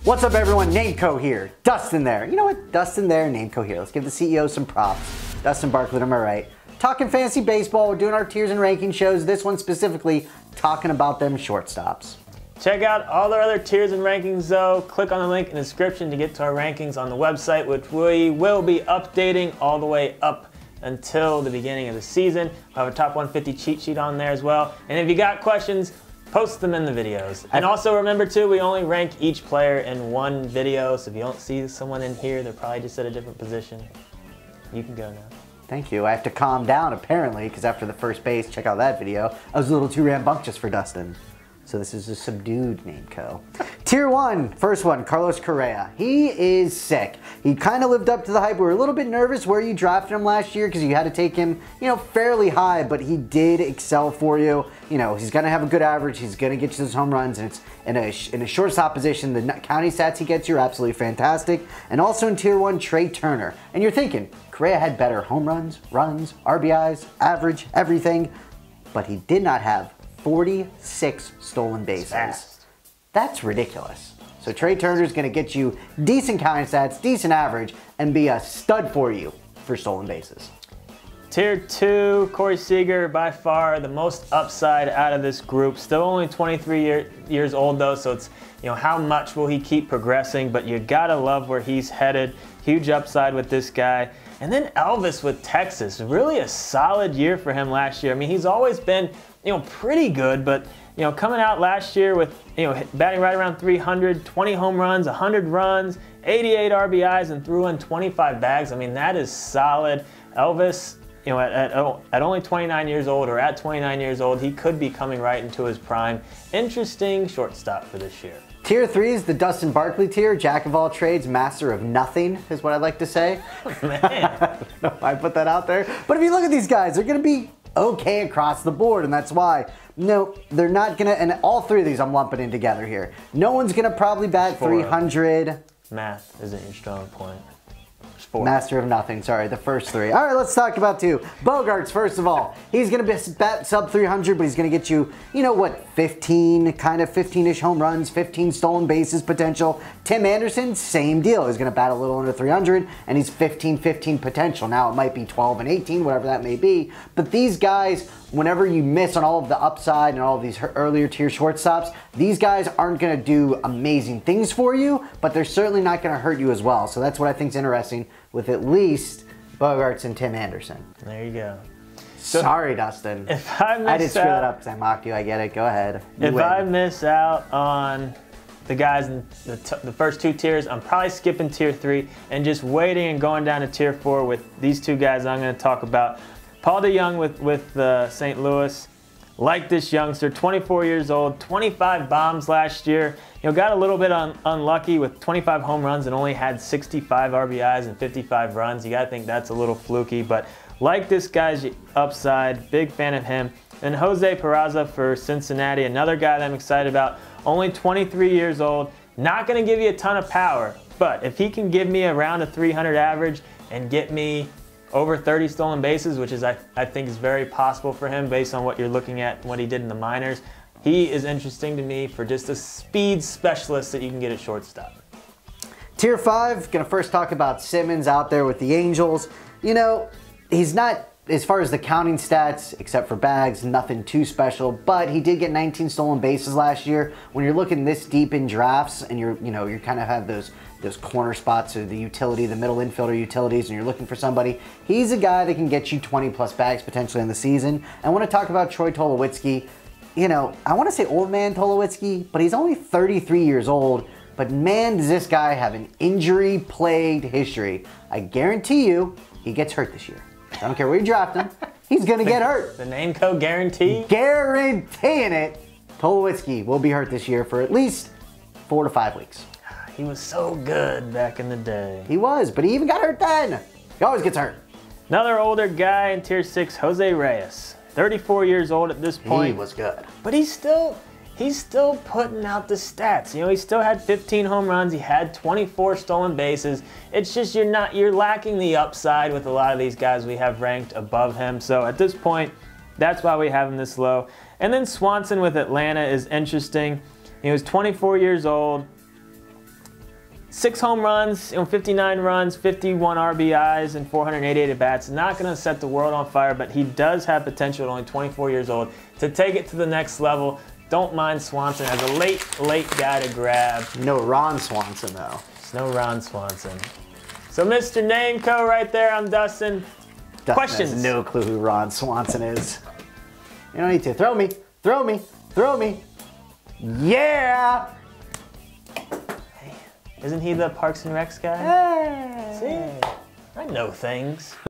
What's up everyone, Nameco here, Dustin there. You know what, Dustin there, Nameco here. Let's give the CEO some props. Dustin Barkley, am I right? Talking fantasy baseball, we're doing our tiers and ranking shows. This one specifically, talking about them shortstops. Check out all our other tiers and rankings though. Click on the link in the description to get to our rankings on the website, which we will be updating all the way up until the beginning of the season. We'll have a top 150 cheat sheet on there as well. And if you got questions, post them in the videos. And also remember too, we only rank each player in one video, so if you don't see someone in here, they're probably just at a different position. You can go now. Thank you. I have to calm down apparently, because after the first base, check out that video, I was a little too rambunctious for Dustin. So this is a subdued Nameco. Tier 1, first one, Carlos Correa. He is sick. He kind of lived up to the hype. We were a little bit nervous where you shortstopped him last year because you had to take him, fairly high, but he did excel for you. He's going to have a good average. He's going to get you those home runs, and it's in a shortstop position. The county stats he gets you are absolutely fantastic. And also in Tier 1, Trey Turner. And you're thinking, Correa had better home runs, RBIs, average, everything, but he did not have 46 stolen bases. That's ridiculous. So Trey Turner's going to get you decent counting stats, decent average, and be a stud for you for stolen bases. Tier 2, Corey Seager, by far the most upside out of this group. Still only 23 years old though, so it's, how much will he keep progressing, but you gotta love where he's headed. Huge upside with this guy. And then Elvis with Texas, really a solid year for him last year. I mean, he's always been, pretty good, but, coming out last year with, batting right around 300, 20 home runs, 100 runs, 88 RBIs, and threw in 25 bags. I mean, that is solid. Elvis, at only 29 years old, or at 29 years old, he could be coming right into his prime. Interesting shortstop for this year. Tier 3 is the Dustin Barkley tier, jack of all trades, master of nothing, is what I'd like to say. Man. I don't know if I put that out there. But if you look at these guys, they're going to be okay across the board, and that's why. No, they're not going to, and all three of these I'm lumping in together here. No one's going to probably bat 300. Math isn't your strong point. Master of nothing, sorry, the first three. All right, let's talk about two. Bogarts, first of all. He's going to bat sub 300, but he's going to get you, 15-ish home runs, 15 stolen bases potential. Tim Anderson, same deal. He's going to bat a little under 300, and he's 15-15 potential. Now, it might be 12 and 18, whatever that may be. But these guys, whenever you miss on all of the upside and all of these earlier tier shortstops, these guys aren't going to do amazing things for you, but they're certainly not going to hurt you as well. So that's what I think is interesting with at least Bogarts and Tim Anderson. There you go. So, sorry, Dustin. If I did screw that up because I mocked you. I get it. Go ahead. If I miss out on the guys in the first two tiers, I'm probably skipping tier 3 and just waiting and going down to tier 4 with these two guys I'm going to talk about. Paul DeJong with St. Louis. Like this youngster, 24 years old, 25 bombs last year. Got a little bit unlucky with 25 home runs and only had 65 RBIs and 55 runs. You got to think that's a little fluky, but like this guy's upside, big fan of him. And Jose Peraza for Cincinnati, another guy that I'm excited about. Only 23 years old, not going to give you a ton of power, but if he can give me around a 300 average and get me over 30 stolen bases, which is I think is very possible for him based on what you're looking at, what he did in the minors. He is interesting to me for just a speed specialist that you can get at shortstop. Tier 5, gonna first talk about Simmons out there with the Angels. He's not, as far as the counting stats, except for bags, nothing too special, but he did get 19 stolen bases last year. When you're looking this deep in drafts and you kind of have those corner spots or the utility, the middle infielder utilities, and you're looking for somebody, he's a guy that can get you 20 plus bags potentially in the season. I want to talk about Troy Tulowitzki. I want to say old man Tulowitzki, but he's only 33 years old. But man, does this guy have an injury-plagued history. I guarantee you, he gets hurt this year. I don't care where you draft him, he's going to get hurt. The Nameco guarantee? Guaranteeing it. Tulowitzki will be hurt this year for at least 4 to 5 weeks. He was so good back in the day. He was, but he even got hurt then. He always gets hurt. Another older guy in tier 6, Jose Reyes. 34 years old at this point. He was good. But he's still putting out the stats. He still had 15 home runs. He had 24 stolen bases. It's just you're lacking the upside with a lot of these guys we have ranked above him. So at this point, that's why we have him this low. And then Swanson with Atlanta is interesting. He was 24 years old. 6 home runs, 59 runs, 51 RBIs, and 488 at-bats. Not going to set the world on fire, but he does have potential at only 24 years old to take it to the next level. Don't mind Swanson as a late guy to grab. No Ron Swanson, though. There's no Ron Swanson. So Mr. Nameco right there, I'm Dustin. Dustin Questions? has no clue who Ron Swanson is. You don't need to. Throw me. Throw me. Throw me. Yeah! Isn't he the Parks and Recs guy? Hey. See? I know things.